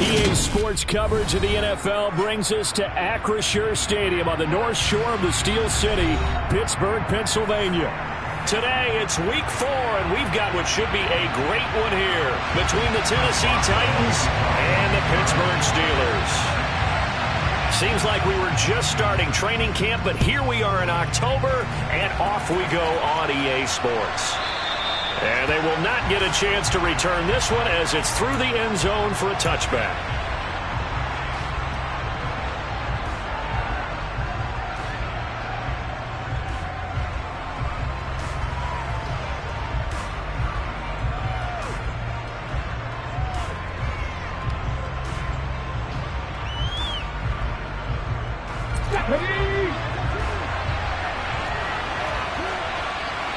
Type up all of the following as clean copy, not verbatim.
EA Sports coverage of the NFL brings us to Acrisure Stadium on the north shore of the Steel City, Pittsburgh, Pennsylvania. Today, it's Week 4, and we've got what should be a great one here between the Tennessee Titans and the Pittsburgh Steelers. Seems like we were just starting training camp, but here we are in October, and off we go on EA Sports. And they will not get a chance to return this one as it's through the end zone for a touchback.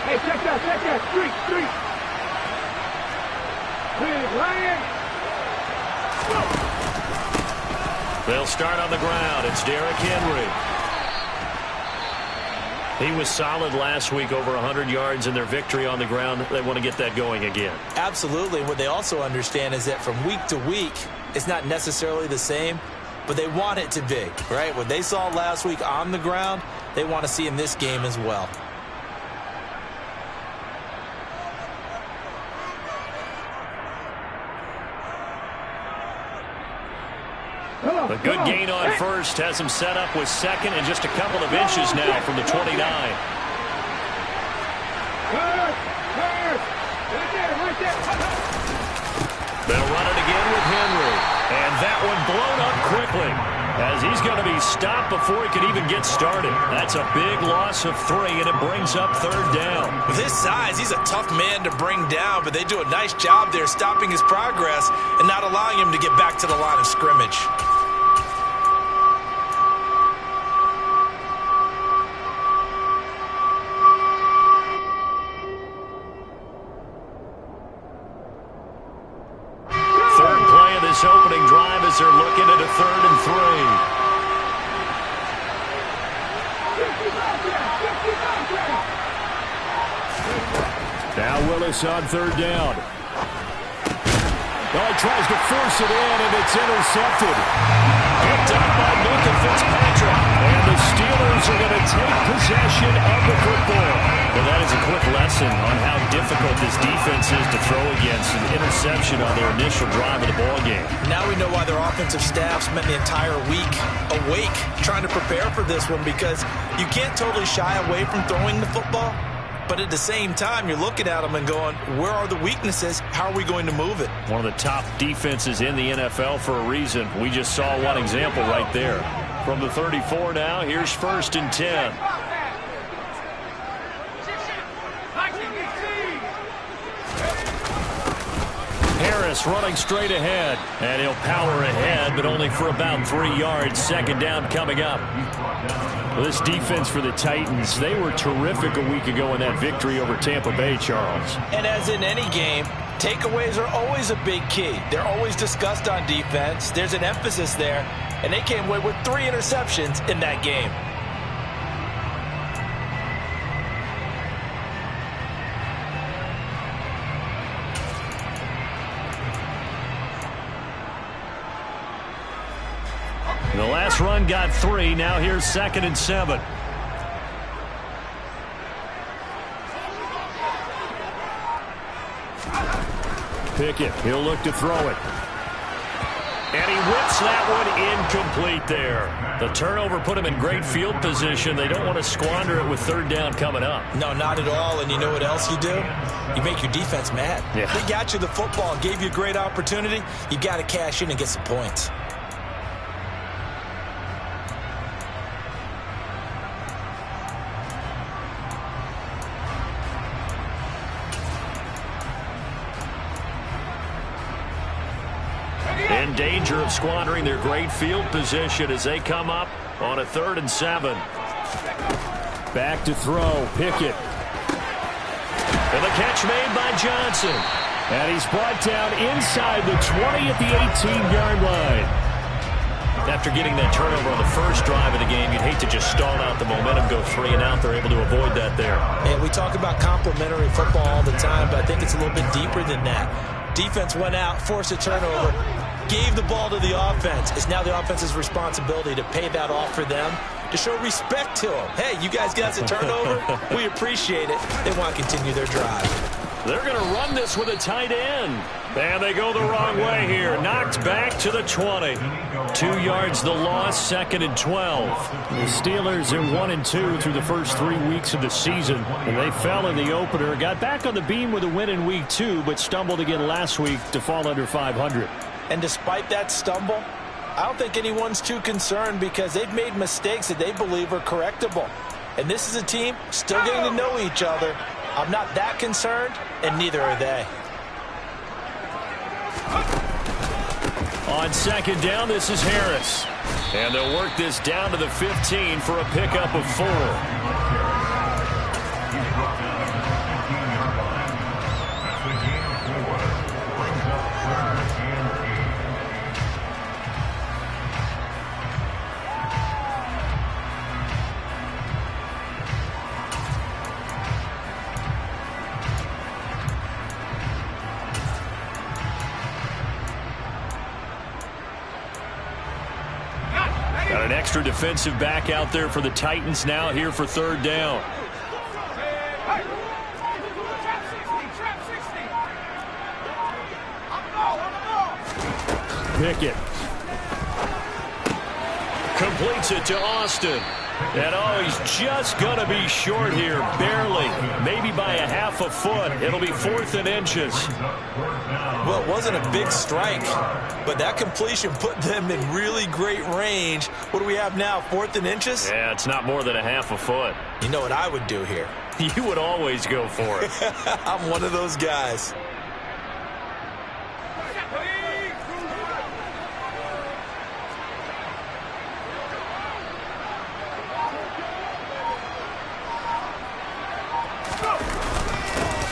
Hey, check that, street. They'll start on the ground. It's Derrick Henry. He was solid last week, over 100 yards in their victory on the ground. They want to get that going again. Absolutely. What they also understand is that from week to week, it's not necessarily the same, but they want it to be, right? What they saw last week on the ground, they want to see in this game as well. A good gain on first has him set up with second and just a couple of inches now from the 29. They'll run it again with Henry. And that one blown up quickly as he's going to be stopped before he can even get started. That's a big loss of 3, and it brings up third down. With his size, he's a tough man to bring down, but they do a nice job there stopping his progress and not allowing him to get back to the line of scrimmage. Opening drive as they're looking at a 3rd and 3. Now Willis on 3rd down. Oh, he tries to force it in, and it's intercepted. Picked up by Minka Fitzpatrick. And the Steelers are going to take possession of the football. Well, that is a quick lesson on how difficult this defense is to throw against. An interception on their initial drive of the ball game. Now we know why their offensive staff spent the entire week awake trying to prepare for this one, because you can't totally shy away from throwing the football. But at the same time, you're looking at them and going, where are the weaknesses? How are we going to move it? One of the top defenses in the NFL for a reason. We just saw one example right there. From the 34 now, here's 1st and 10. Harris running straight ahead. And he'll power ahead, but only for about 3 yards. 2nd down coming up. Well, this defense for the Titans, they were terrific a week ago in that victory over Tampa Bay, Charles. And as in any game, takeaways are always a big key. They're always discussed on defense. There's an emphasis there, and they came away with 3 interceptions in that game. The last run got 3. Now here's 2nd and 7. Pickett, he'll look to throw it. And he whips that one incomplete there. The turnover put him in great field position. They don't want to squander it with 3rd down coming up. No, not at all. And you know what else you do? You make your defense mad. Yeah. They got you the football, gave you a great opportunity. You got to cash in and get some points. In danger of squandering their great field position as they come up on a 3rd and 7. Back to throw, Pickett. And the catch made by Johnson. And he's brought down inside the 20 at the 18-yard line. After getting that turnover on the first drive of the game, you'd hate to just stall out the momentum, go 3 and out. They're able to avoid that there. And we talk about complementary football all the time, but I think it's a little bit deeper than that. Defense went out, forced a turnover. gave the ball to the offense. It's now the offense's responsibility to pay that off for them, to show respect to them. Hey, you guys got a turnover? We appreciate it. They want to continue their drive. They're going to run this with a tight end. And they go the wrong way here. Knocked back to the 20. 2 yards the loss, 2nd and 12. The Steelers are 1-2 through the first 3 weeks of the season. And they fell in the opener. Got back on the beam with a win in week 2, but stumbled again last week to fall under 500. And despite that stumble, I don't think anyone's too concerned because they've made mistakes that they believe are correctable. And this is a team still getting to know each other. I'm not that concerned, and neither are they. On 2nd down, this is Harris. And they'll work this down to the 15 for a pickup of 4. Got an extra defensive back out there for the Titans now here for 3rd down. Pickett completes it to Austin. And oh, he's just going to be short here, barely, maybe by a half a foot. It'll be 4th and inches. Well, it wasn't a big strike, but that completion put them in really great range. What do we have now, 4th and inches? Yeah, it's not more than a half a foot. You know what I would do here? You would always go for it. I'm one of those guys.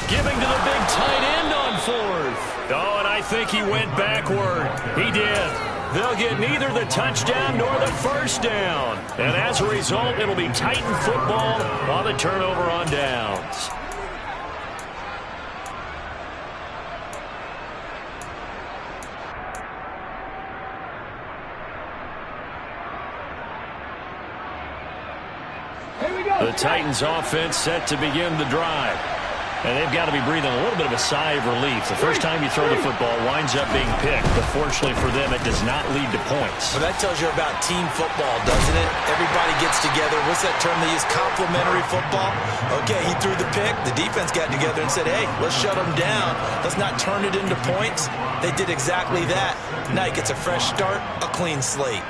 Giving to the big tight end on 4th. Oh, and I think he went backward. He did. They'll get neither the touchdown nor the first down. And as a result, it'll be Titan football on the turnover on downs. Here we go. The Titans offense set to begin the drive. And they've got to be breathing a little bit of a sigh of relief. The first time you throw the football winds up being picked, but fortunately for them, it does not lead to points. Well, that tells you about team football, doesn't it? Everybody gets together. What's that term they use? Complementary football? Okay, he threw the pick. The defense got together and said, hey, let's shut him down. Let's not turn it into points. They did exactly that. Now he gets a fresh start, a clean slate.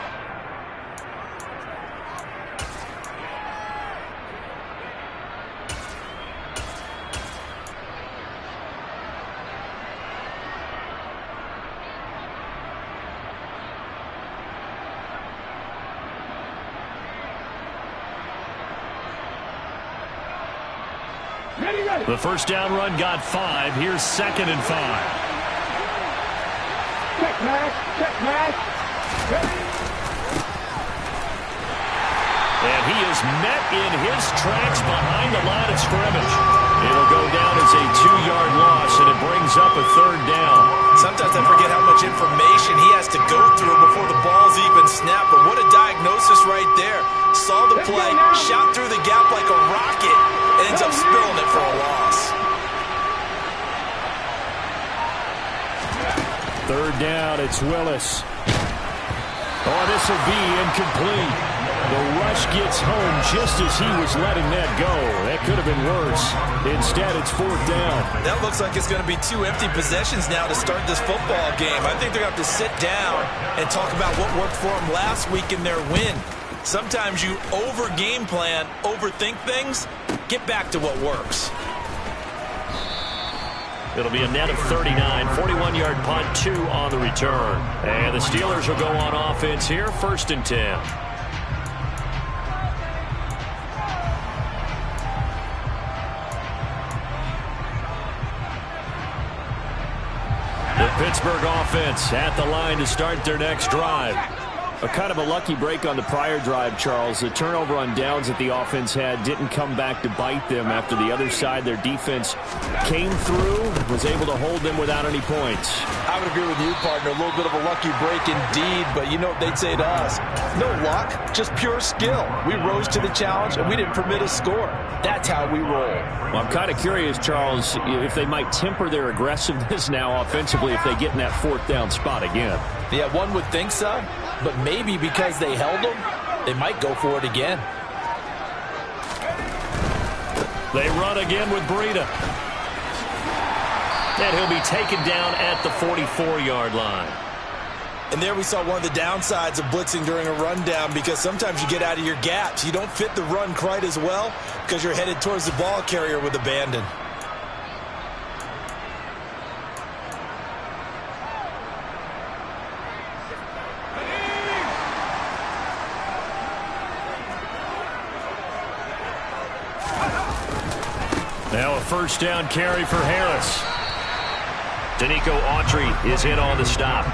The first down run got 5. Here's 2nd and 5. Check, Matt. Check, Matt. And he is met in his tracks behind the line of scrimmage. It'll go down as a 2-yard loss, and it brings up a 3rd down. Sometimes I forget how much information he has to go through before the ball's even snapped. But what a diagnosis right there. Saw the play, shot through the gap like a rocket, and ends up spilling it for a loss. 3rd down, it's Willis. Oh, this will be incomplete. The rush gets home just as he was letting that go. That could have been worse. Instead, it's 4th down. That looks like it's going to be 2 empty possessions now to start this football game. I think they're going to have to sit down and talk about what worked for them last week in their win. Sometimes you over-game plan, overthink things. Get back to what works. It'll be a net of 39, 41-yard punt, 2 on the return. And the Steelers will go on offense here, 1st and 10. The Pittsburgh offense at the line to start their next drive. A kind of a lucky break on the prior drive, Charles. The turnover on downs that the offense had didn't come back to bite them after the other side. Their defense came through, was able to hold them without any points. I would agree with you, partner. A little bit of a lucky break indeed, but you know what they'd say to us? No luck, just pure skill. We rose to the challenge, and we didn't permit a score. That's how we roll. Well, I'm kind of curious, Charles, if they might temper their aggressiveness now offensively if they get in that fourth down spot again. Yeah, one would think so, but maybe because they held them, they might go for it again. They run again with Breida. And he'll be taken down at the 44-yard line. And there we saw one of the downsides of blitzing during a rundown, because sometimes you get out of your gaps. You don't fit the run quite as well because you're headed towards the ball carrier with abandon. Now a first down carry for Harris. Danico Autry is in on the stop.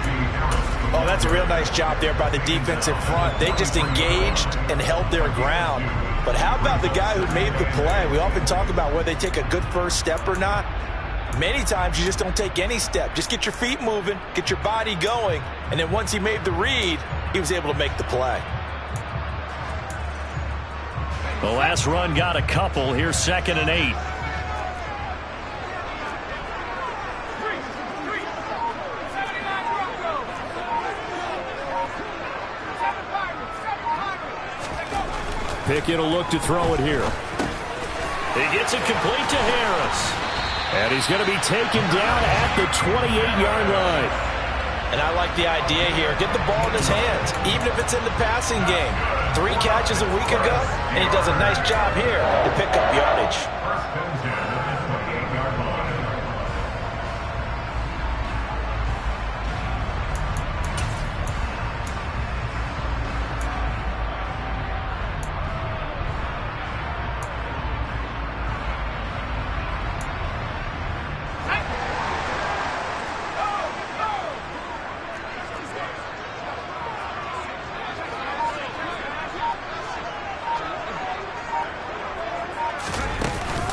Oh, that's a real nice job there by the defensive front. They just engaged and held their ground. But how about the guy who made the play? We often talk about whether they take a good first step or not. Many times you just don't take any step. Just get your feet moving, get your body going, and then once he made the read, he was able to make the play. The last run got a couple. Here's 2nd and 8. Pickett will look to throw it here. He gets it complete to Harris. And he's going to be taken down at the 28-yard line. And I like the idea here. Get the ball in his hands, even if it's in the passing game. 3 catches a week ago, and he does a nice job here to pick up yardage.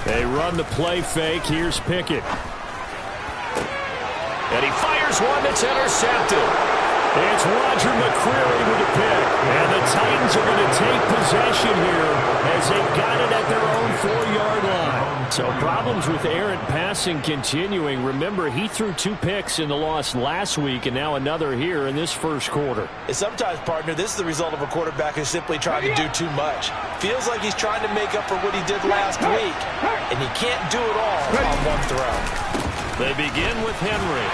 They run the play fake. Here's Pickett. And he fires one that's intercepted. It's Roger McCreary with a pick. And the Titans are going to take possession here as they've got it at their own 4-yard line. So problems with errant passing continuing. Remember, he threw 2 picks in the loss last week and now another here in this first quarter. And sometimes, partner, this is the result of a quarterback who's simply trying to do too much. Feels like he's trying to make up for what he did last week, and he can't do it all on one throw. They begin with Henry.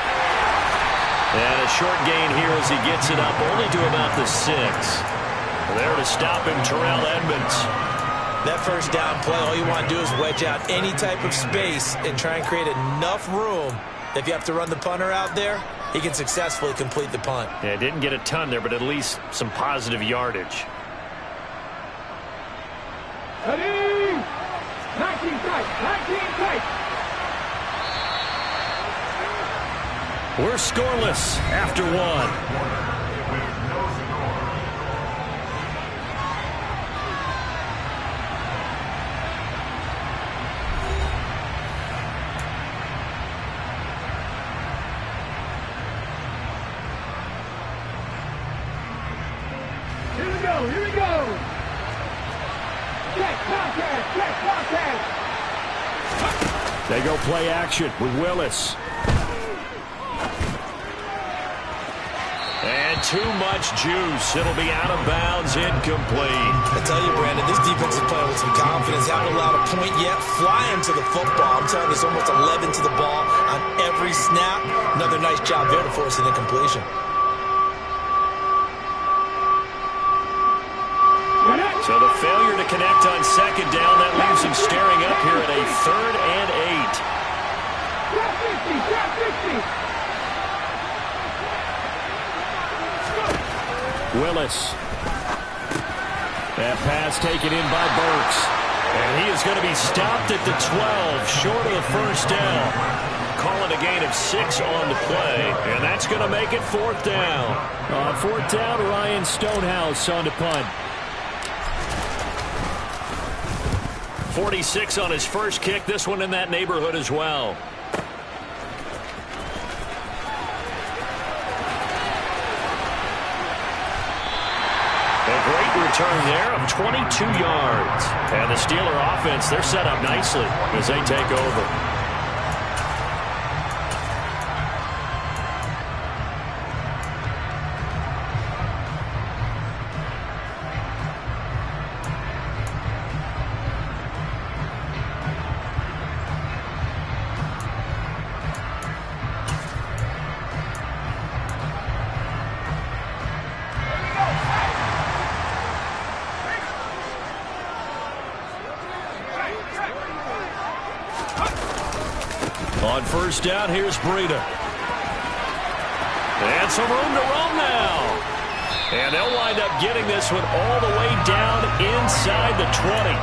And a short gain here as he gets it up only to about the 6. There to stop him, Terrell Edmonds. That first down play, all you want to do is wedge out any type of space and try and create enough room. If you have to run the punter out there, he can successfully complete the punt. Yeah, didn't get a ton there, but at least some positive yardage. 19 tight, 19 tight. We're scoreless after 1. Here we go. Check contact, check contact. They go play action with Willis. And too much juice. It'll be out of bounds, incomplete. I tell you, Brandon, this defense is playing with some confidence. Haven't allowed a point yet. Flying to the football. I'm telling you, it's almost 11 to the ball on every snap. Another nice job there to force an incompletion. So the failure to connect on 2nd down, that leaves him staring up here at a 3rd and 8. Willis. That pass taken in by Burks. And he is going to be stopped at the 12, short of the first down. call it a gain of 6 on the play, and that's going to make it 4th down. 4th down, Ryan Stonehouse on the punt. 46 on his first kick. This one in that neighborhood as well. A great return there of 22 yards. And the Steeler offense, they're set up nicely as they take over. On first down, here's Breida. And some room to roam now. And they'll wind up getting this one all the way down inside the 20.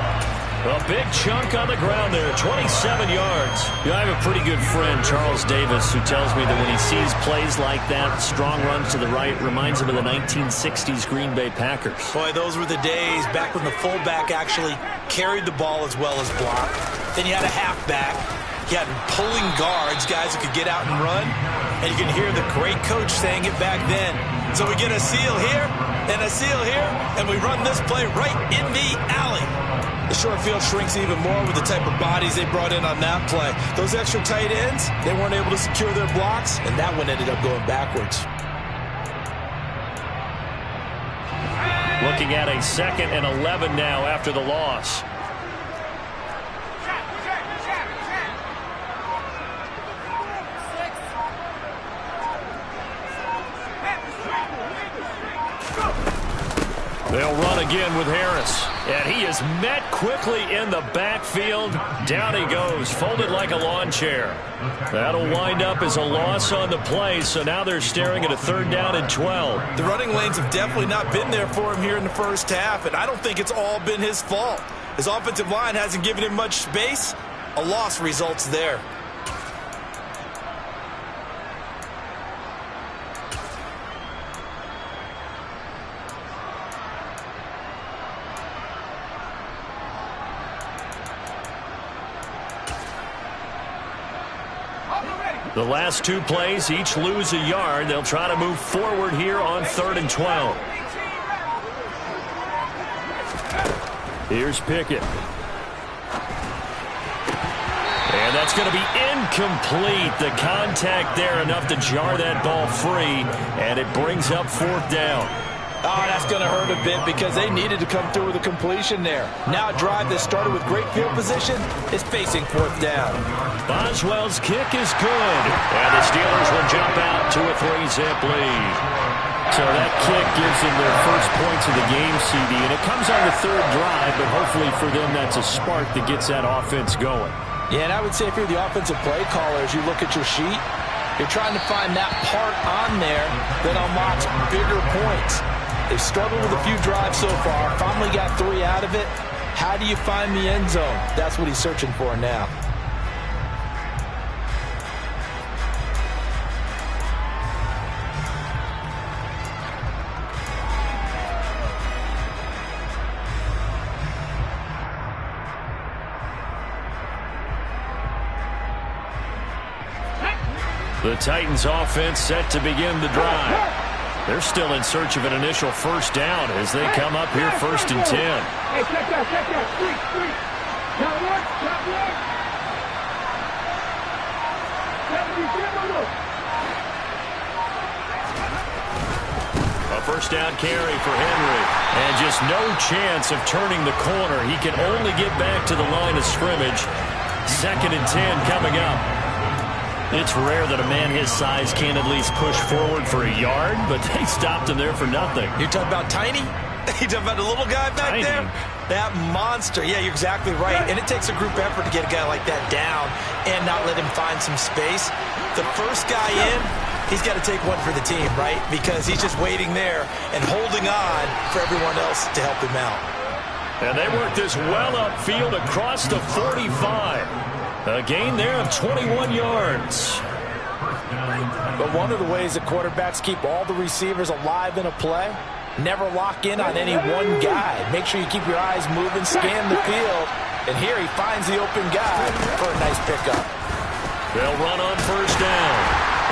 A big chunk on the ground there, 27 yards. I have a pretty good friend, Charles Davis, who tells me that when he sees plays like that, strong runs to the right, reminds him of the 1960s Green Bay Packers. Boy, those were the days back when the fullback actually carried the ball as well as blocked. Then you had a halfback. You had pulling guards, guys who could get out and run. And you can hear the great coach saying it back then. So we get a seal here and a seal here, and we run this play right in the alley. The short field shrinks even more with the type of bodies they brought in on that play. Those extra tight ends, they weren't able to secure their blocks, and that one ended up going backwards. Looking at a 2nd and 11 now after the loss. They'll run again with Harris. And he is met quickly in the backfield. Down he goes, folded like a lawn chair. That'll wind up as a loss on the play, so now they're staring at a 3rd down and 12. The running lanes have definitely not been there for him here in the first half, and I don't think it's all been his fault. His offensive line hasn't given him much space. A loss results there. The last 2 plays, each lose a yard. They'll try to move forward here on 3rd and 12. Here's Pickett. And that's going to be incomplete. The contact there enough to jar that ball free, and it brings up 4th down. Oh, that's going to hurt a bit because they needed to come through with a completion there. Now a drive that started with great field position is facing 4th down. Boswell's kick is good. And the Steelers will jump out to a 3-zip lead. So that kick gives them their first points of the game, CD. And it comes on the 3rd drive, but hopefully for them that's a spark that gets that offense going. Yeah, and I would say if you're the offensive play caller, as you look at your sheet, you're trying to find that part on there that unlocks bigger points. They've struggled with a few drives so far. Finally got 3 out of it. How do you find the end zone? That's what he's searching for now. The Titans offense set to begin the drive. They're still in search of an initial 1st down as they come up here 1st and 10. Hey, check that. Street. Now look. 70, A 1st down carry for Henry. And just no chance of turning the corner. He can only get back to the line of scrimmage. 2nd and 10 coming up. It's rare that a man his size can't at least push forward for a yard, but they stopped him there for nothing. You're talking about tiny? You're talking about the little guy back Tiny. there? That monster. Yeah, you're exactly right. And it takes a group effort to get a guy like that down and not let him find some space. The first guy in, he's got to take one for the team, right? Because he's just waiting there and holding on for everyone else to help him out. And they work this well upfield across the 45. A gain there of 21 yards. But one of the ways that quarterbacks keep all the receivers alive in a play, never lock in on any one guy. Make sure you keep your eyes moving, scan the field. And here he finds the open guy for a nice pickup. They'll run on first down.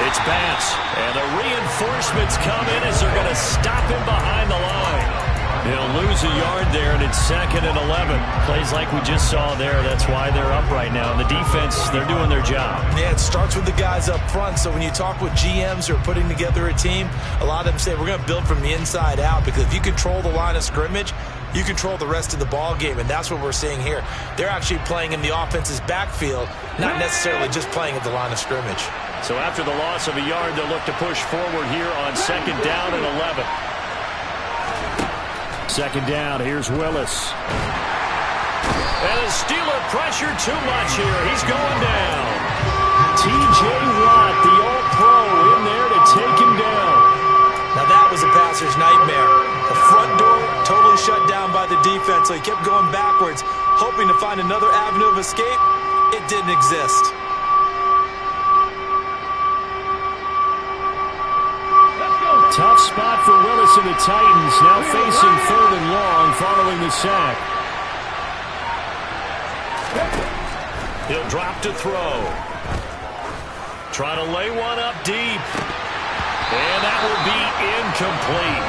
It's pass. And the reinforcements come in as they're going to stop him behind the line. He'll lose a yard there, and it's 2nd and 11. Plays like we just saw there. That's why they're up right now. And the defense, they're doing their job. Yeah, it starts with the guys up front. So when you talk with GMs who are putting together a team, a lot of them say we're going to build from the inside out, because if you control the line of scrimmage, you control the rest of the ball game, and that's what we're seeing here. They're actually playing in the offense's backfield, not necessarily just playing at the line of scrimmage. So after the loss of a yard, they'll look to push forward here on 2nd down and 11. 2nd down, here's Willis. And the Steeler pressure too much here. He's going down. T.J. Watt, the All-Pro, in there to take him down. Now that was a passer's nightmare. The front door totally shut down by the defense, so he kept going backwards, hoping to find another avenue of escape. It didn't exist. Tough spot for Willis and the Titans, now facing 3rd and long following the sack. He'll drop to throw. Trying to lay one up deep. And that will be incomplete.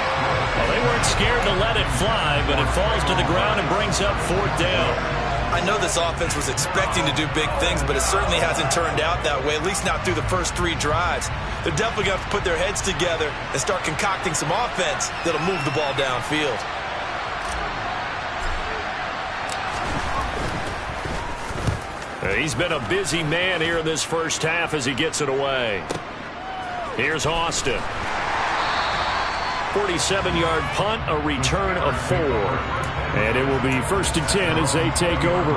Well, they weren't scared to let it fly, but it falls to the ground and brings up 4th down. I know this offense was expecting to do big things, but it certainly hasn't turned out that way, at least not through the first 3 drives. They're definitely going to have to put their heads together and start concocting some offense that'll move the ball downfield. He's been a busy man here in this first half as he gets it away. Here's Austin. 47-yard punt, a return of 4. And it will be 1st and 10 as they take over.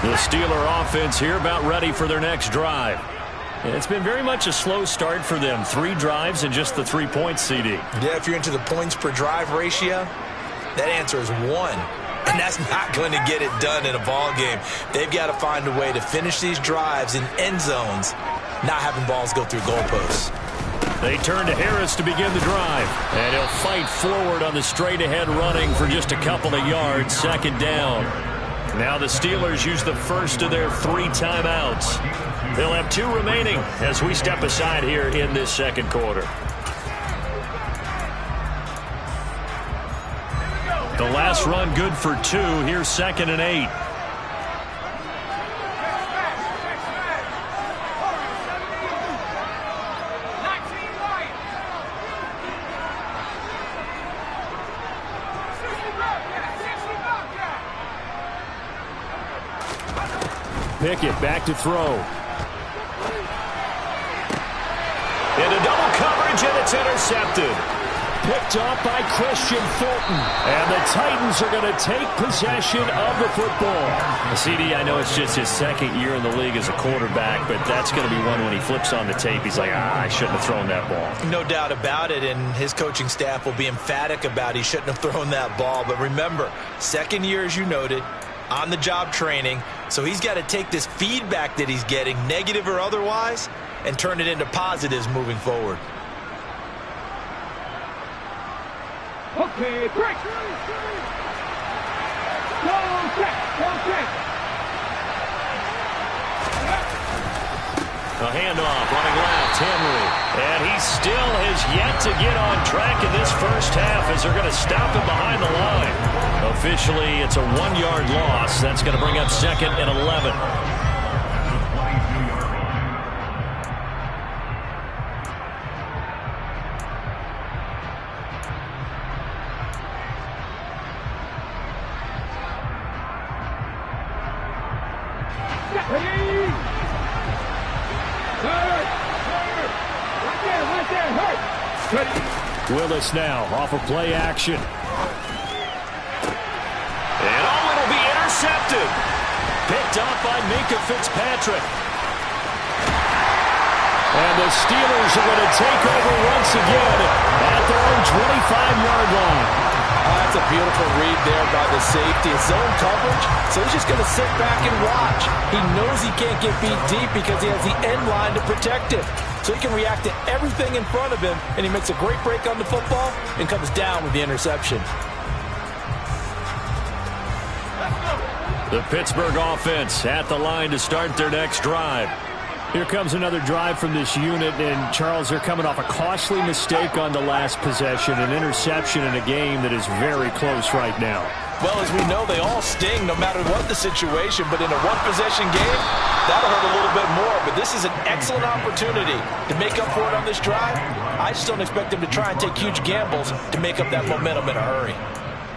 The Steeler offense here about ready for their next drive. It's been very much a slow start for them. 3 drives and just the 3 points, CD. Yeah, if you're into the points per drive ratio, that answer is 1. And that's not going to get it done in a ball game. They've got to find a way to finish these drives in end zones, not having balls go through goalposts. They turn to Harris to begin the drive. And he'll fight forward on the straight-ahead running for just a couple of yards. 2nd down. Now the Steelers use the first of their 3 timeouts. They'll have 2 remaining as we step aside here in this 2nd quarter. The last run good for 2. Here's 2nd and 8. Pickett back to throw. Into double coverage, and it's intercepted. Picked off by Christian Fulton. And the Titans are going to take possession of the football. CD, I know it's just his 2nd year in the league as a quarterback, but that's going to be one when he flips on the tape. He's like, I shouldn't have thrown that ball. No doubt about it, and his coaching staff will be emphatic about he shouldn't have thrown that ball. But remember, 2nd year, as you noted, on-the-job training, so he's got to take this feedback that he's getting, negative or otherwise, and turn it into positives moving forward. Okay, break. Go check, go check. A handoff, running left, Henry. And he still has yet to get on track in this first half as they're going to stop him behind the line. Officially, it's a 1-yard loss. That's going to bring up 2nd and 11. Right there, hurt. Ready. Willis now off of play action. And it'll be intercepted. Picked off by Minkah Fitzpatrick. And the Steelers are going to take over once again at their own 25-yard line. That's a beautiful read there by the safety. It's zone coverage, so he's just going to sit back and watch. He knows he can't get beat deep because he has the end line to protect him. So he can react to everything in front of him, and he makes a great break on the football and comes down with the interception. The Pittsburgh offense at the line to start their next drive. Here comes another drive from this unit, and Charles, they're coming off a costly mistake on the last possession, an interception in a game that is very close right now. Well, as we know, they all sting no matter what the situation, but in a one-possession game, that'll hurt a little bit more. But this is an excellent opportunity to make up for it on this drive. I just don't expect them to try and take huge gambles to make up that momentum in a hurry.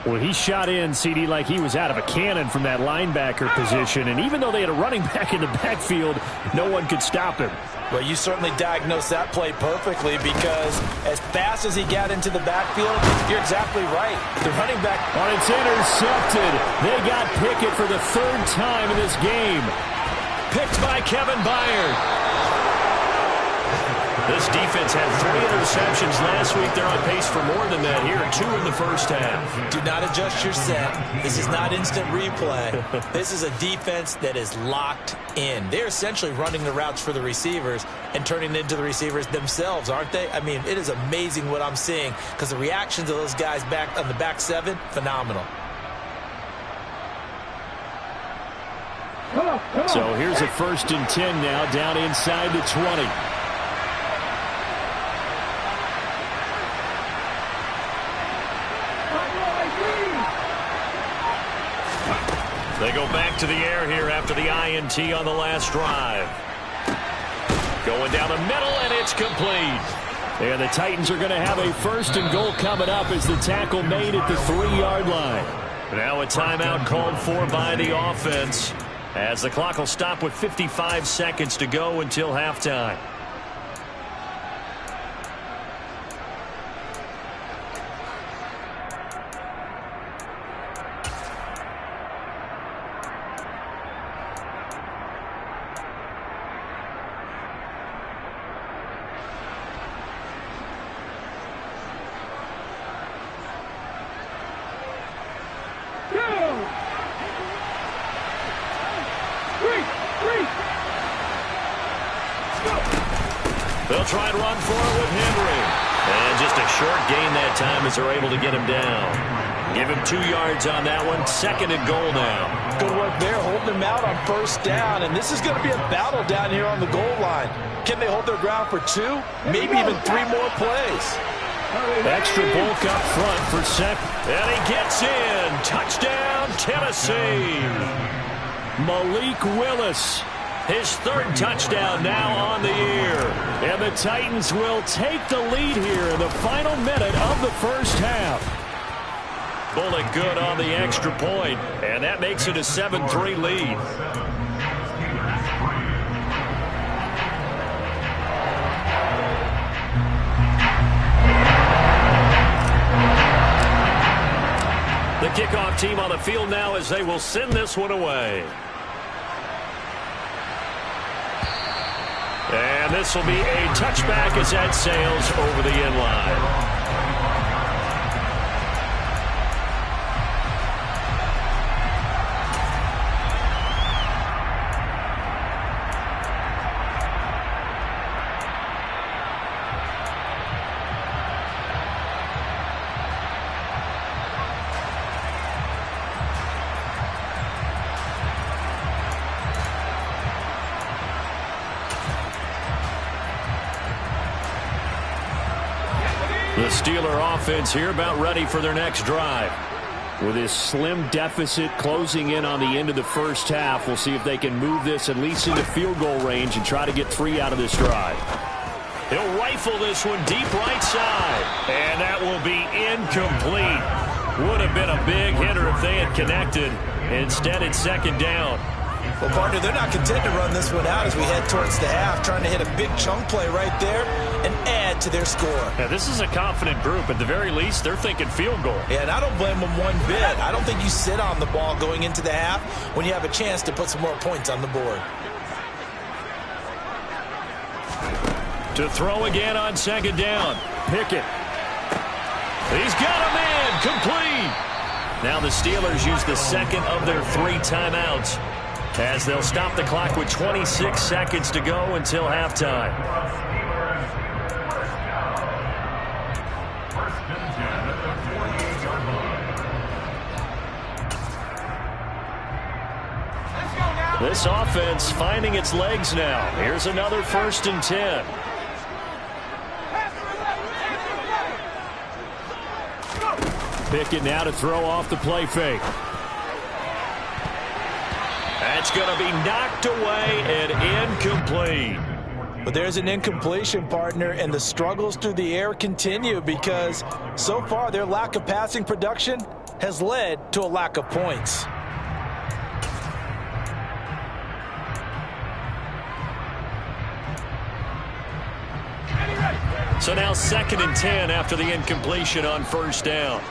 Well, he shot in, CD, like he was out of a cannon from that linebacker position. And even though they had a running back in the backfield, no one could stop him. Well, you certainly diagnosed that play perfectly because as fast as he got into the backfield, you're exactly right. The running back... Oh, it's intercepted. They got Pickett for the third time in this game. Picked by Kevin Byard. This defense had 3 interceptions last week. They're on pace for more than that here. 2 in the first half. Do not adjust your set. This is not instant replay. This is a defense that is locked in. They're essentially running the routes for the receivers and turning it into the receivers themselves, aren't they? I mean, it is amazing what I'm seeing because the reactions of those guys back on the back 7, phenomenal. So here's a 1st and 10 now down inside the 20. They go back to the air here after the INT on the last drive. Going down the middle, and it's complete. And the Titans are going to have a 1st and goal coming up as the tackle made at the 3-yard line. Now a timeout called for by the offense as the clock will stop with 55 seconds to go until halftime. They'll try and run for it with Henry. And just a short gain that time as they're able to get him down. Give him 2 yards on that one. 2nd and goal now. Good work there, holding him out on 1st down. And this is going to be a battle down here on the goal line. Can they hold their ground for 2? Maybe even 3 more plays. Extra bulk up front for 2nd. And he gets in. Touchdown, Tennessee. Malik Willis. His 3rd touchdown now on the year. And the Titans will take the lead here in the final minute of the first half. Bullet good on the extra point, and that makes it a 7-3 lead. The kickoff team on the field now as they will send this one away. And this will be a touchback as that sails over the end line. The Steeler offense here about ready for their next drive. With this slim deficit closing in on the end of the first half, we'll see if they can move this at least into field goal range and try to get 3 out of this drive. He'll rifle this one deep right side. And that will be incomplete. Would have been a big hitter if they had connected. Instead, it's 2nd down. Well, partner, they're not content to run this one out as we head towards the half, trying to hit a big chunk play right there and add to their score. Yeah, this is a confident group. At the very least, they're thinking field goal. Yeah, and I don't blame them one bit. I don't think you sit on the ball going into the half when you have a chance to put some more points on the board. To throw again on second down. Pickett. He's got a man. Complete. Now the Steelers use the second of their 3 timeouts as they'll stop the clock with 26 seconds to go until halftime. This offense finding its legs now. Here's another 1st and 10. Pickett now to throw off the play fake. That's going to be knocked away and incomplete. But there's an incompletion, partner, and the struggles through the air continue because so far their lack of passing production has led to a lack of points. So now 2nd and 10 after the incompletion on 1st down.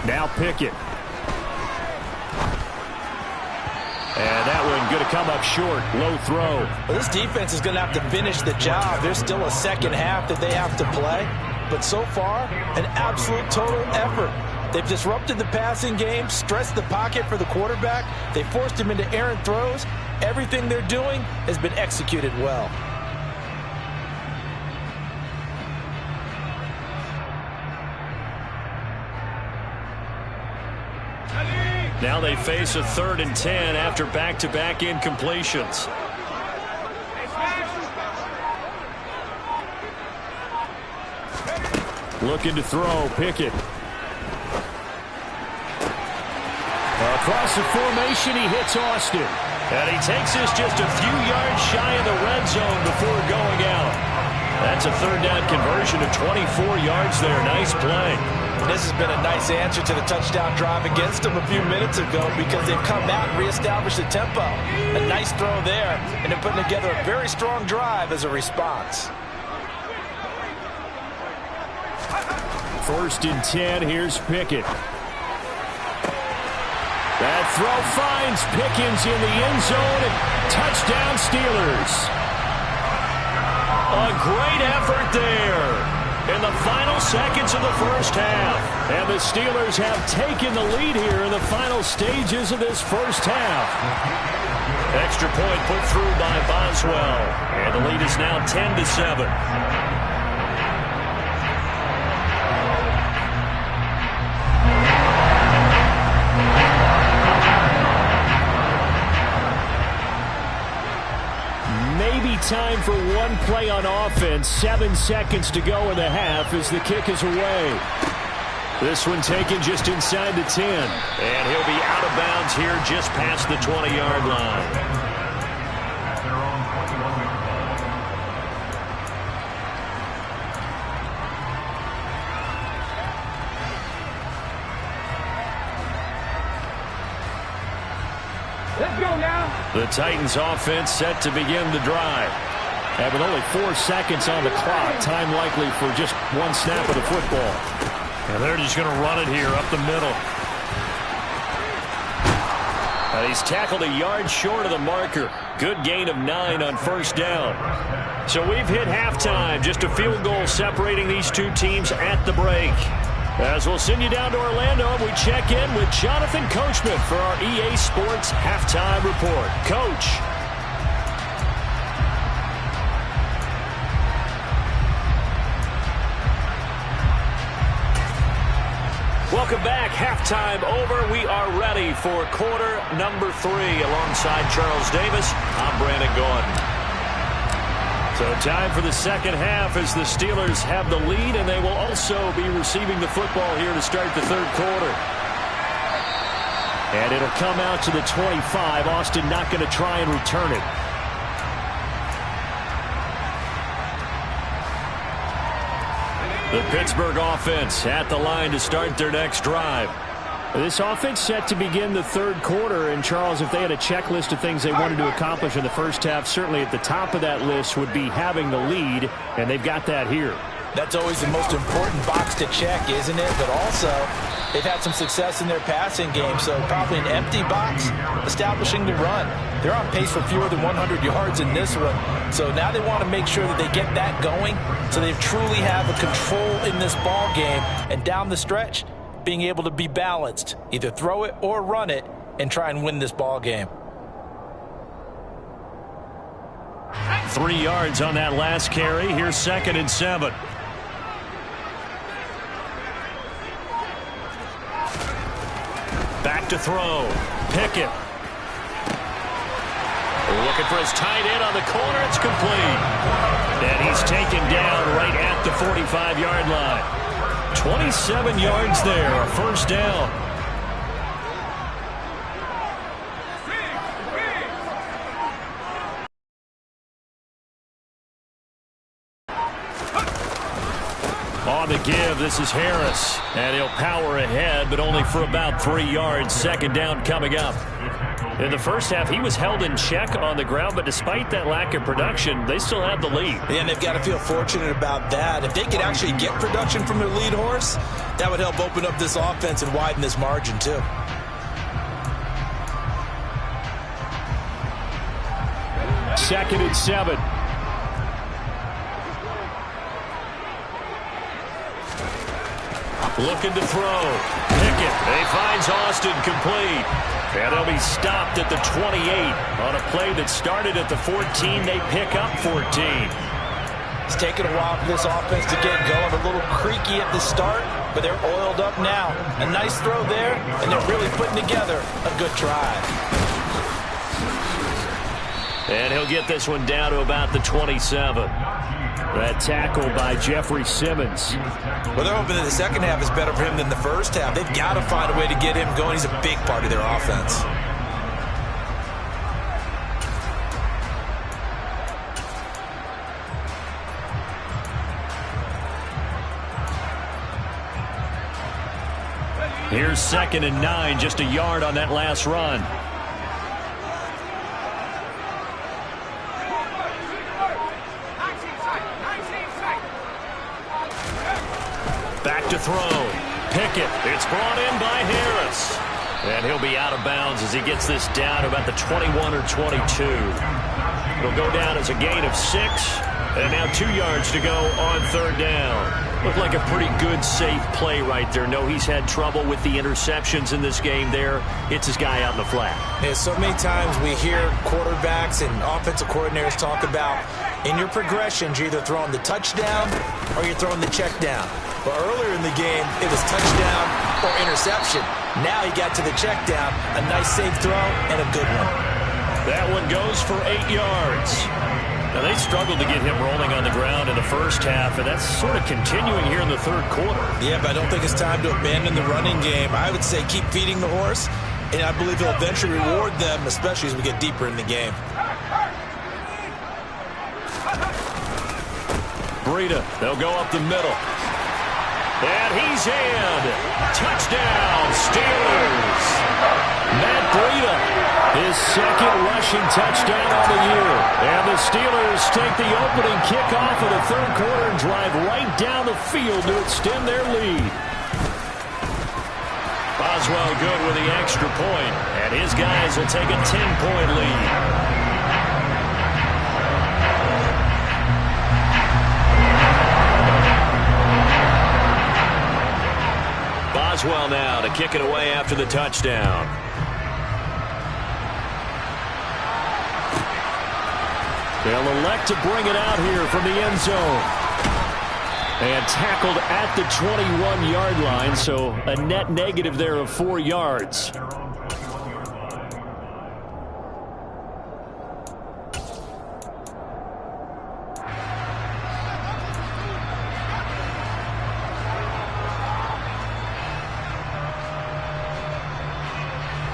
Now Pickett. And that one going to come up short. Low throw. Well, this defense is going to have to finish the job. There's still a second half that they have to play. But so far, an absolute total effort. They've disrupted the passing game, stressed the pocket for the quarterback. They forced him into errant throws. Everything they're doing has been executed well. Now they face a 3rd and 10 after back-to-back incompletions. Looking to throw, Pickett. Across the formation, he hits Austin. And he takes this just a few yards shy of the red zone before going out. That's a 3rd down conversion of 24 yards there. Nice play. This has been a nice answer to the touchdown drive against them a few minutes ago because they've come out and reestablished the tempo. A nice throw there, and they're putting together a very strong drive as a response. 1st and 10, here's Pickett. That throw finds Pickens in the end zone. Touchdown Steelers. A great effort there in the final seconds of the 1st half. And the Steelers have taken the lead here in the final stages of this 1st half. Extra point put through by Boswell. And the lead is now 10-7. Time for one play on offense. 7 seconds to go in the half as the kick is away. This one taken just inside the 10. And he'll be out of bounds here just past the 20-yard line. Let's go now. The Titans offense set to begin the drive. And with only 4 seconds on the clock, time likely for just one snap of the football. And they're just going to run it here up the middle. And he's tackled a yard short of the marker. Good gain of 9 on 1st down. So we've hit halftime. Just a field goal separating these two teams at the break. As we'll send you down to Orlando, we check in with Jonathan Coachman for our EA Sports Halftime Report. Coach. Welcome back. Halftime over. We are ready for quarter number 3. Alongside Charles Davis, I'm Brandon Gordon. So time for the second half as the Steelers have the lead, and they will also be receiving the football here to start the 3rd quarter. And it'll come out to the 25. Austin not going to try and return it. The Pittsburgh offense at the line to start their next drive. This offense set to begin the third quarter. And, Charles, if they had a checklist of things they wanted to accomplish in the first half, certainly at the top of that list would be having the lead, and they've got that here. That's always the most important box to check, isn't it? But also, they've had some success in their passing game, so probably an empty box establishing the run. They're on pace for fewer than 100 yards in this one, so now they want to make sure that they get that going so they truly have a control in this ball game, and down the stretch, being able to be balanced, either throw it or run it, and try and win this ball game. 3 yards on that last carry. Here's 2nd and 7. Back to throw. Pickett. Looking for his tight end on the corner. It's complete. And he's taken down right at the 45-yard line. 27 yards there. A first down. On the give, this is Harris. And he'll power ahead, but only for about 3 yards. 2nd down coming up. In the first half, he was held in check on the ground, but despite that lack of production, they still have the lead. And they've got to feel fortunate about that. If they could actually get production from their lead horse, that would help open up this offense and widen this margin, too. Second and 7. Looking to throw. Pickett. He finds Austin complete. And they'll be stopped at the 28 on a play that started at the 14. They pick up 14. It's taken a while for this offense to get going. A little creaky at the start, but they're oiled up now. A nice throw there, and they're really putting together a good drive. And he'll get this one down to about the 27. That tackle by Jeffrey Simmons. Well, they're hoping that the second half is better for him than the first half. They've got to find a way to get him going. He's a big part of their offense. Here's 2nd and 9, just a yard on that last run. Back to throw. Pickett. It's brought in by Harris. And he'll be out of bounds as he gets this down to about the 21 or 22. It'll go down as a gain of 6. And now 2 yards to go on 3rd down. Looked like a pretty good, safe play right there. No, he's had trouble with the interceptions in this game there. It's his guy out in the flat. Yeah, so many times we hear quarterbacks and offensive coordinators talk about in your progressions, you're either throwing the touchdown or you're throwing the check down. But earlier in the game, it was touchdown or interception. Now he got to the check down, a nice safe throw, and a good one. That one goes for 8 yards. Now, they struggled to get him rolling on the ground in the first half, and that's sort of continuing here in the third quarter. Yeah, but I don't think it's time to abandon the running game. I would say keep feeding the horse, and I believe he'll eventually reward them, especially as we get deeper in the game. Breida, they'll go up the middle. And he's in. Touchdown, Steelers. Matt Breida, his 2nd rushing touchdown of the year. And the Steelers take the opening kickoff of the third quarter and drive right down the field to extend their lead. Boswell good with the extra point, and his guys will take a 10-point lead. Boswell now to kick it away after the touchdown. They'll elect to bring it out here from the end zone. And tackled at the 21-yard line, so a net negative there of 4 yards.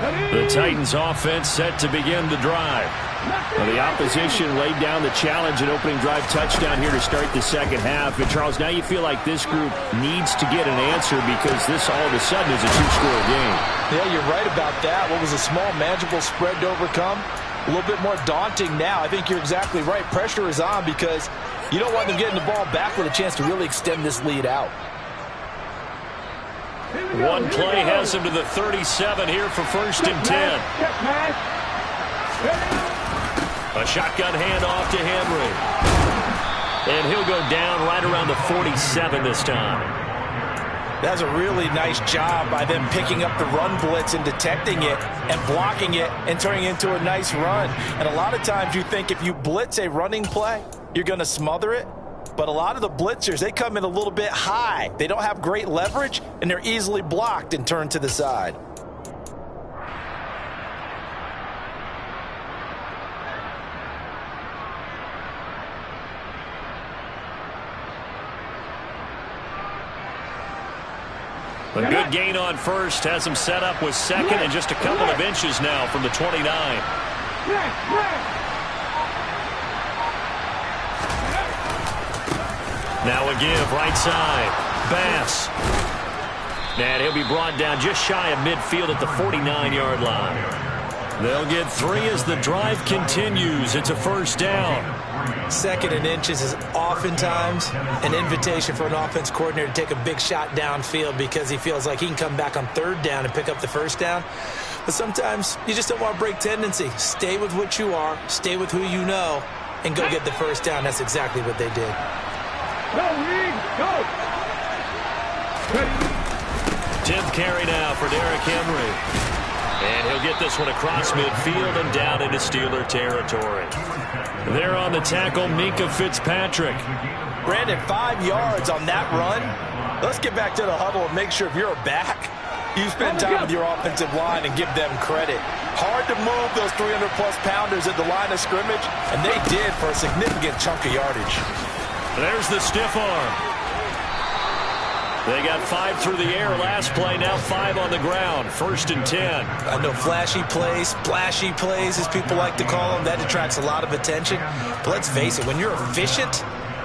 The Titans offense set to begin the drive. Well, the opposition laid down the challenge and opening drive touchdown here to start the second half. And Charles, now you feel like this group needs to get an answer because this all of a sudden is a two-score game. Yeah, you're right about that. What was a small, manageable spread to overcome? A little bit more daunting now. I think you're exactly right. Pressure is on because you don't want them getting the ball back with a chance to really extend this lead out. One play has him to the 37 here for 1st and 10. A shotgun handoff to Henry. And he'll go down right around the 47 this time. That's a really nice job by them picking up the run blitz and detecting it and blocking it and turning it into a nice run. And a lot of times you think if you blitz a running play, you're going to smother it. But a lot of the blitzers, they come in a little bit high. They don't have great leverage, and they're easily blocked and turned to the side. A good gain on first has him set up with second and just a couple of inches now from the 29. Now a give right side. Bass. And he'll be brought down just shy of midfield at the 49-yard line. They'll get 3 as the drive continues. It's a 1st down. 2nd and inches is oftentimes an invitation for an offense coordinator to take a big shot downfield because he feels like he can come back on 3rd down and pick up the 1st down. But sometimes you just don't want to break tendency. Stay with what you are, stay with who you know, and go get the 1st down. That's exactly what they did. Go, Reed, go! 10th carry now for Derrick Henry. And he'll get this one across midfield and down into Steeler territory. There on the tackle, Minkah Fitzpatrick. Brandon, 5 yards on that run. Let's get back to the huddle and make sure if you're a back, you spend time with your offensive line and give them credit. Hard to move those 300-plus pounders at the line of scrimmage, and they did for a significant chunk of yardage. There's the stiff arm. They got 5 through the air last play, now 5 on the ground. 1st and 10. I know flashy plays, splashy plays, as people like to call them, that attracts a lot of attention. But let's face it, when you're efficient,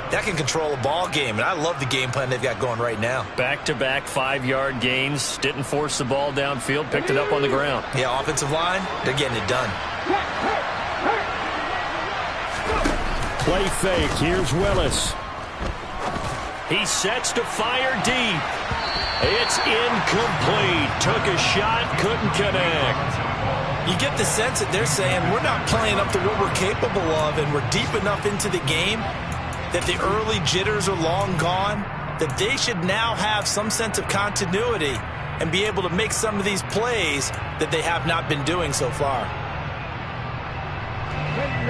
that can control a ball game. And I love the game plan they've got going right now. Back-to-back 5-yard gains. Didn't force the ball downfield, picked it up on the ground. Yeah, offensive line, they're getting it done. Play fake. Here's Willis. He sets to fire deep. It's incomplete. Took a shot, couldn't connect. You get the sense that they're saying we're not playing up to what we're capable of, and we're deep enough into the game that the early jitters are long gone, that they should now have some sense of continuity and be able to make some of these plays that they have not been doing so far.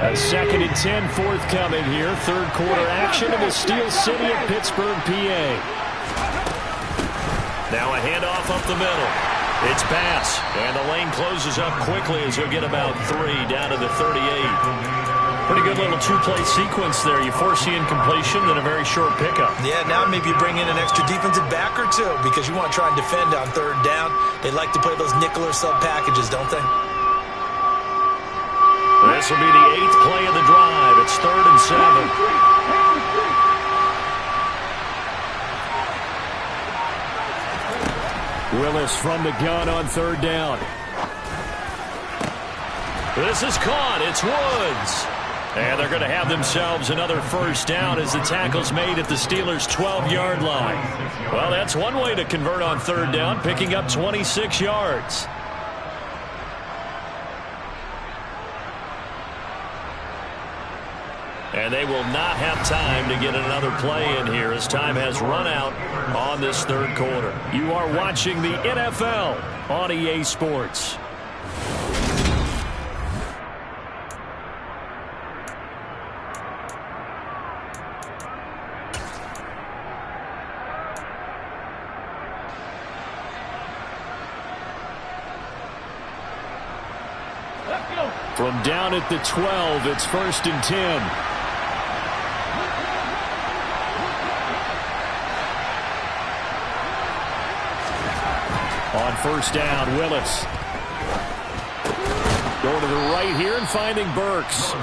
A 2nd and 10 forthcoming here. 3rd quarter action in the Steel City of Pittsburgh, PA. Now a handoff up the middle. It's pass. And the lane closes up quickly as he'll get about 3 down to the 38. Pretty good little 2-play sequence there. You force the incompletion, then a very short pickup. Yeah, now maybe you bring in an extra defensive back or two because you want to try and defend on 3rd down. They like to play those nickel or sub packages, don't they? This will be the 8th play of the drive. It's 3rd and 7. Willis from the gun on 3rd down. This is caught. It's Woods. And they're going to have themselves another 1st down as the tackle's made at the Steelers' 12-yard line. Well, that's one way to convert on 3rd down, picking up 26 yards. And they will not have time to get another play in here as time has run out on this 3rd quarter. You are watching the NFL on EA Sports. From down at the 12, it's 1st and 10. On 1st down, Willis. the right here and finding Burks.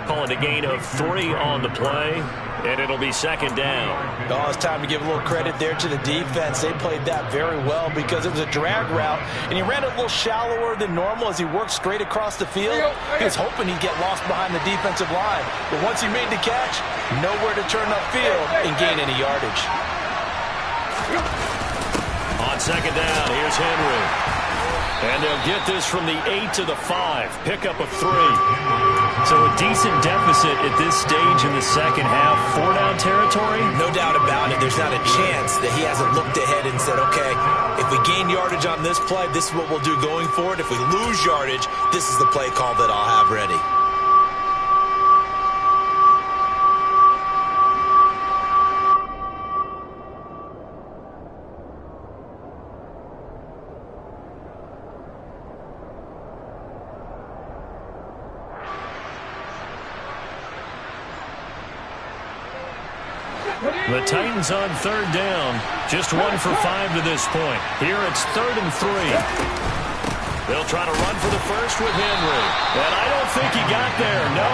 Call it a gain of 3 on the play, and it'll be second down. Oh, it's time to give a little credit there to the defense. They played that very well because it was a drag route, and he ran it a little shallower than normal as he worked straight across the field. He was hoping he'd get lost behind the defensive line, but once he made the catch, nowhere to turn upfield and gain any yardage. On second down, here's Henry. And they'll get this from the 8 to the 5. Pickup of 3. So a decent deficit at this stage in the second half. 4-down territory? No doubt about it. There's not a chance that he hasn't looked ahead and said, okay, if we gain yardage on this play, this is what we'll do going forward. If we lose yardage, this is the play call that I'll have ready. The Titans on third down. Just 1 for 5 to this point. Here it's 3rd and 3. They'll try to run for the first with Henry. And I don't think he got there, no.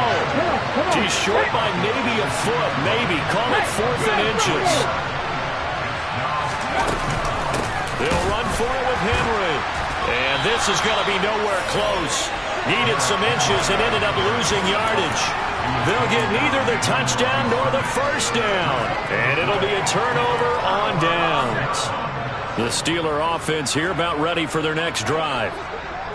He's short by maybe a foot, maybe. Call it 4th and inches. They'll run for it with Henry. And this is going to be nowhere close. Needed some inches and ended up losing yardage. They'll get neither the touchdown nor the first down. And it'll be a turnover on downs. The Steeler offense here about ready for their next drive.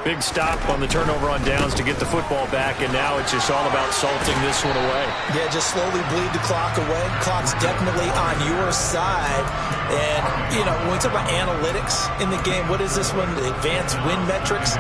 Big stop on the turnover on downs to get the football back, and now it's just all about salting this one away. Yeah, just slowly bleed the clock away. Clock's definitely on your side. And, you know, when we talk about analytics in the game, what is this one? The advanced win metrics?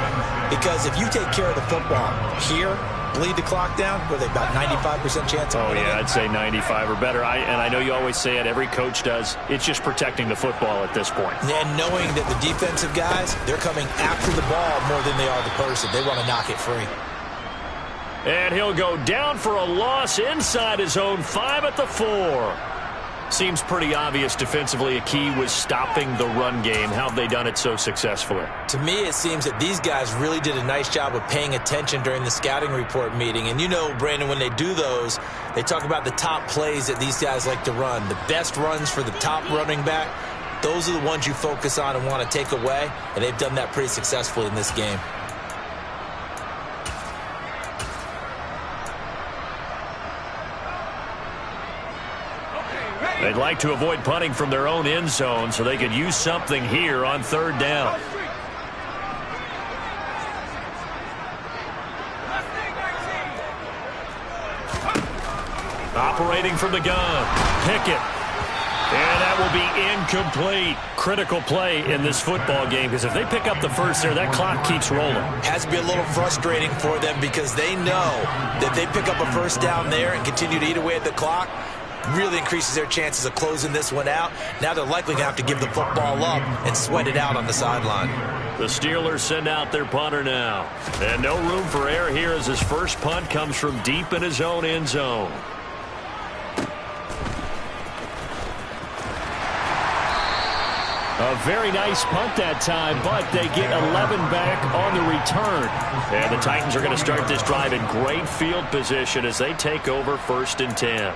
Because if you take care of the football here, bleed the clock down, were they about 95% chance of winning? Oh, yeah, I'd say 95 or better. And I know you always say it, every coach does. It's just protecting the football at this point. And knowing that the defensive guys, they're coming after the ball more than they are the person. They want to knock it free. And he'll go down for a loss inside his own 5 at the 4. Seems pretty obvious defensively a key was stopping the run game. How have they done it so successfully? To me, it seems that these guys really did a nice job of paying attention during the scouting report meeting. And you know, Brandon, when they do those, they talk about the top plays that these guys like to run. The best runs for the top running back, those are the ones you focus on and want to take away. And they've done that pretty successfully in this game. They'd like to avoid punting from their own end zone so they could use something here on third down. Operating from the gun. Pickett. And that will be incomplete. Critical play in this football game because if they pick up the first there, that clock keeps rolling. Has to be a little frustrating for them because they know that they pick up a first down there and continue to eat away at the clock. Really increases their chances of closing this one out. Now they're likely going to have to give the football up and sweat it out on the sideline. The Steelers send out their punter now. And no room for error here as his first punt comes from deep in his own end zone. A very nice punt that time, but they get 11 back on the return. And the Titans are going to start this drive in great field position as they take over 1st and 10.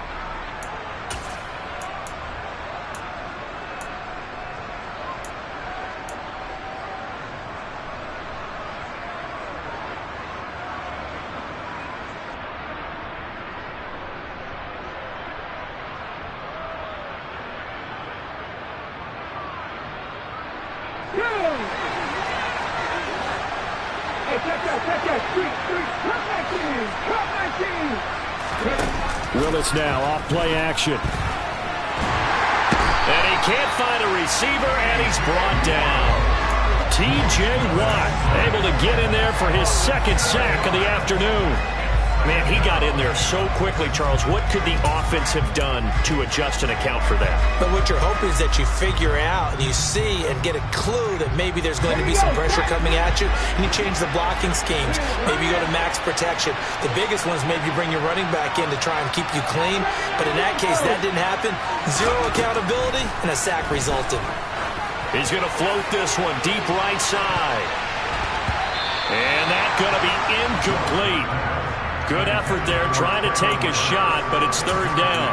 Willis now off play action. And he can't find a receiver, and he's brought down. T.J. Watt able to get in there for his 2nd sack of the afternoon. Man, he got in there so quickly, Charles. What could the offense have done to adjust and account for that? But what you're hoping is that you figure out and you see and get a clue that maybe there's going to be some pressure coming at you, and you change the blocking schemes. Maybe you go to max protection. The biggest one is maybe you bring your running back in to try and keep you clean. But in that case, that didn't happen. 0 accountability, and a sack resulted. He's going to float this one deep right side. And that's going to be incomplete. Good effort there trying to take a shot, but it's third down.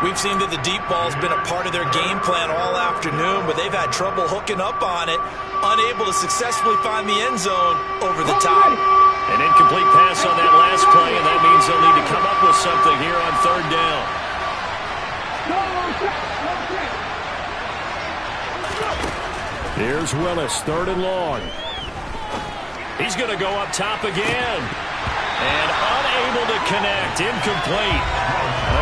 We've seen that the deep ball has been a part of their game plan all afternoon, but they've had trouble hooking up on it, unable to successfully find the end zone over the top. An incomplete pass on that last play, and that means they'll need to come up with something here on third down. Here's Willis, third and long. He's going to go up top again. And unable to connect, incomplete.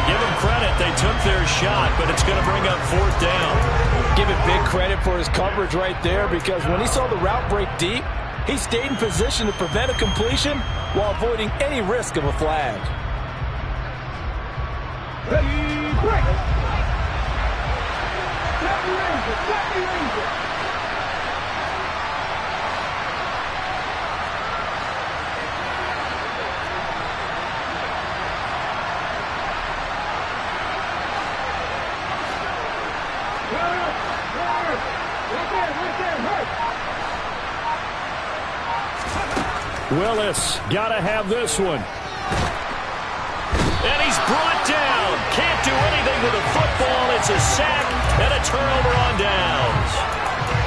Give them credit, they took their shot, but it's going to bring up fourth down. Give it big credit for his coverage right there, because when he saw the route break deep, he stayed in position to prevent a completion while avoiding any risk of a flag. Ready, break. Let me raise it. Willis, gotta have this one. And he's brought down. Can't do anything with the football. It's a sack and a turnover on downs.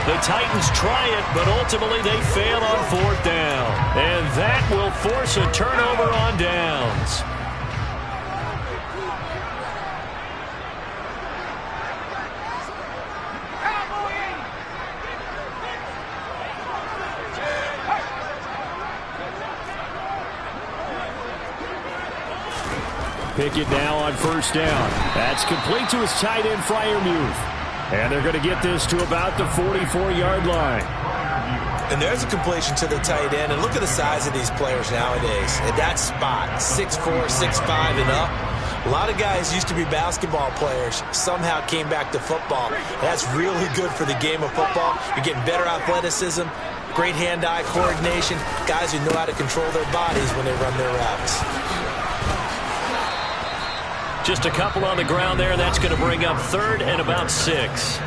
The Titans try it, but ultimately they fail on fourth down. And that will force a turnover on downs. Pickett now on first down. That's complete to his tight end, Freiermuth. And they're going to get this to about the 44-yard line. And there's a completion to the tight end. And look at the size of these players nowadays. At that spot, 6'4", 6'5", and up. A lot of guys used to be basketball players, somehow came back to football. That's really good for the game of football. You're getting better athleticism, great hand-eye coordination, guys who know how to control their bodies when they run their routes. Just a couple on the ground there. That's going to bring up third and about 6.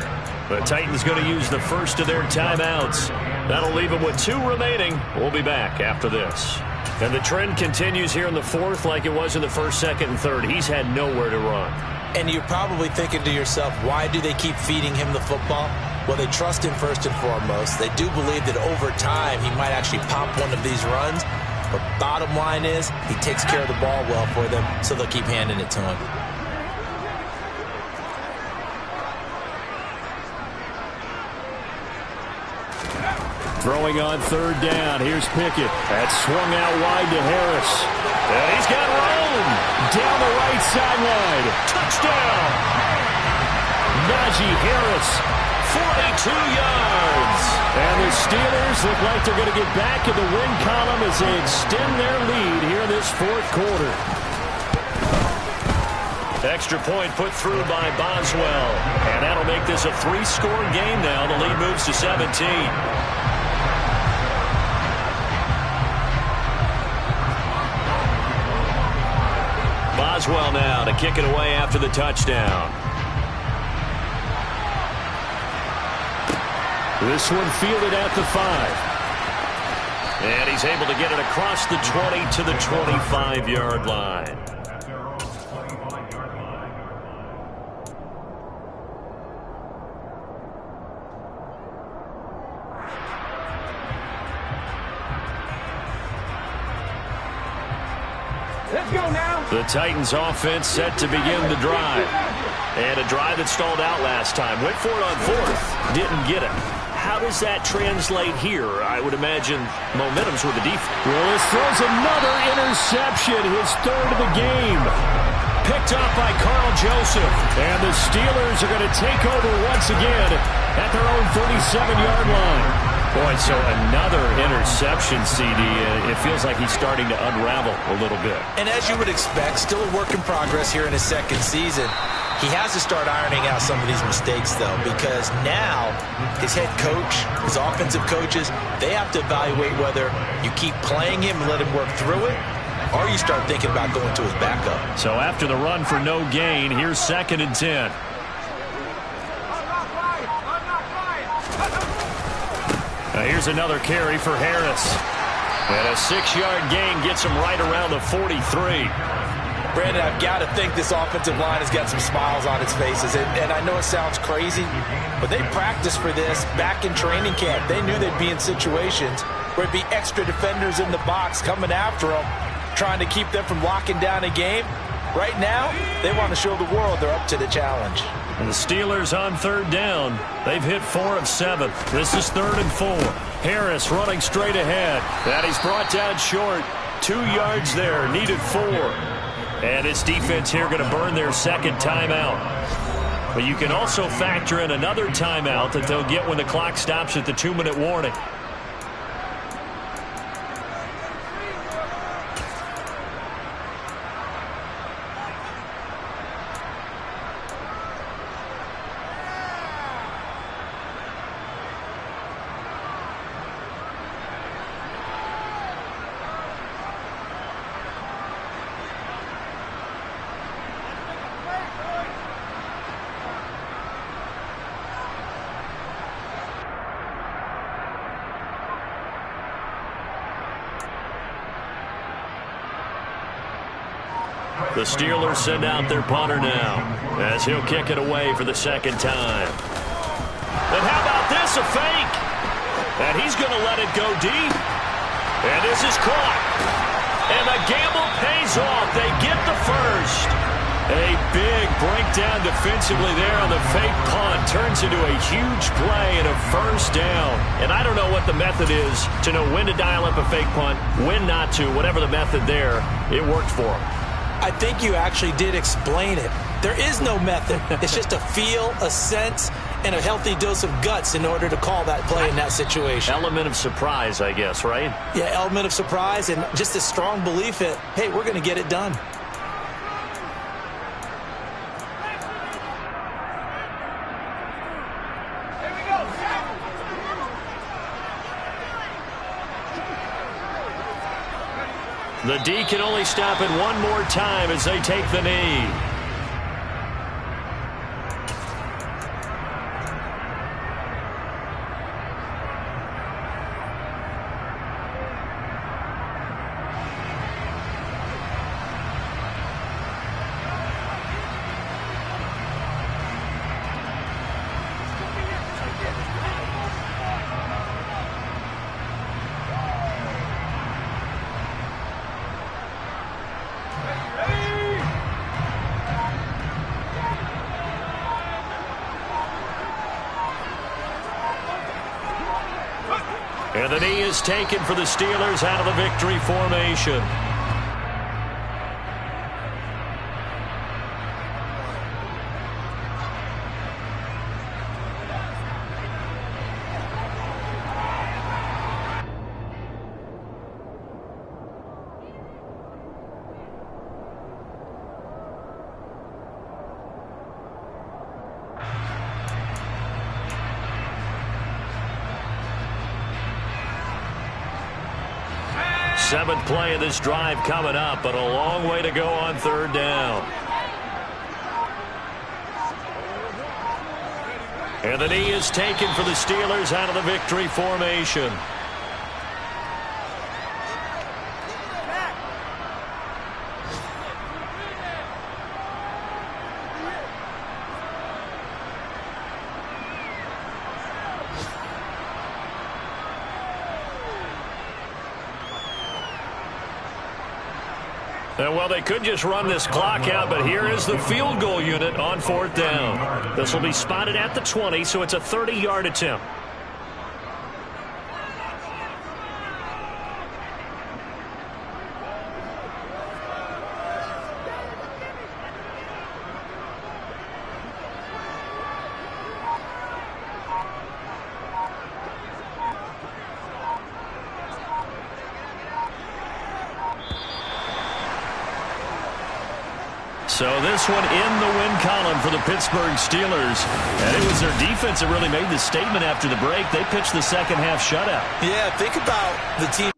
The Titans going to use the first of their timeouts. That'll leave them with 2 remaining. We'll be back after this. And the trend continues here in the fourth like it was in the first, second, and third. He's had nowhere to run. And you're probably thinking to yourself, why do they keep feeding him the football? Well, they trust him first and foremost. They do believe that over time he might actually pop one of these runs. But bottom line is, he takes care of the ball well for them, so they'll keep handing it to him. Throwing on third down. Here's Pickett. That's swung out wide to Harris. And he's got room down the right sideline. Touchdown! Najee Harris, 42 yards. And the Steelers look like they're going to get back in the win column as they extend their lead here in this fourth quarter. Extra point put through by Boswell. And that'll make this a 3-score game now. The lead moves to 17. Boswell now to kick it away after the touchdown. This one fielded at the 5. And he's able to get it across the 20 to the 25-yard line. Let's go now. The Titans offense set to begin the drive. And a drive that stalled out last time. Went for it on fourth. Didn't get it. How does that translate here? I would imagine momentum's with the defense. Willis throws another interception, his third of the game. Picked up by Carl Joseph. And the Steelers are going to take over once again at their own 37-yard line. Boy, so another interception, CD. It feels like he's starting to unravel a little bit. And as you would expect, still a work in progress here in his second season. He has to start ironing out some of these mistakes, though, because now his head coach, his offensive coaches, they have to evaluate whether you keep playing him and let him work through it, or you start thinking about going to his backup. So after the run for no gain, here's 2nd and 10. Here's another carry for Harris. And a 6-yard gain gets him right around the 43. Brandon, I've got to think this offensive line has got some smiles on its faces. And I know it sounds crazy, but they practiced for this back in training camp. They knew they'd be in situations where it'd be extra defenders in the box coming after them, trying to keep them from locking down a game. Right now, they want to show the world they're up to the challenge. And the Steelers on 3rd down. They've hit 4 of 7. This is 3rd and 4. Harris running straight ahead. And he's brought down short. 2 yards there. Needed 4. And this defense here going to burn their second timeout. But you can also factor in another timeout that they'll get when the clock stops at the 2-minute warning. The Steelers send out their punter now as he'll kick it away for the second time. And how about this, a fake? And he's going to let it go deep. And this is caught. And the gamble pays off. They get the first. A big breakdown defensively there on the fake punt. Turns into a huge play and a first down. And I don't know what the method is to know when to dial up a fake punt, when not to. Whatever the method there, it worked for him. I think you actually did explain it. There is no method. It's just a feel, a sense, and a healthy dose of guts in order to call that play in that situation. Element of surprise, I guess, right? Yeah, element of surprise and just a strong belief that, hey, we're going to get it done. The D can only stop it one more time as they take the knee. And the knee is taken for the Steelers out of the victory formation. Seventh play of this drive coming up, but a long way to go on 3rd down. And the knee is taken for the Steelers out of the victory formation. Well, they could just run this clock out, but here is the field goal unit on 4th down. This will be spotted at the 20, so it's a 30-yard attempt. So this one in the win column for the Pittsburgh Steelers. And it was their defense that really made the statement after the break. They pitched the second half shutout. Yeah, think about the team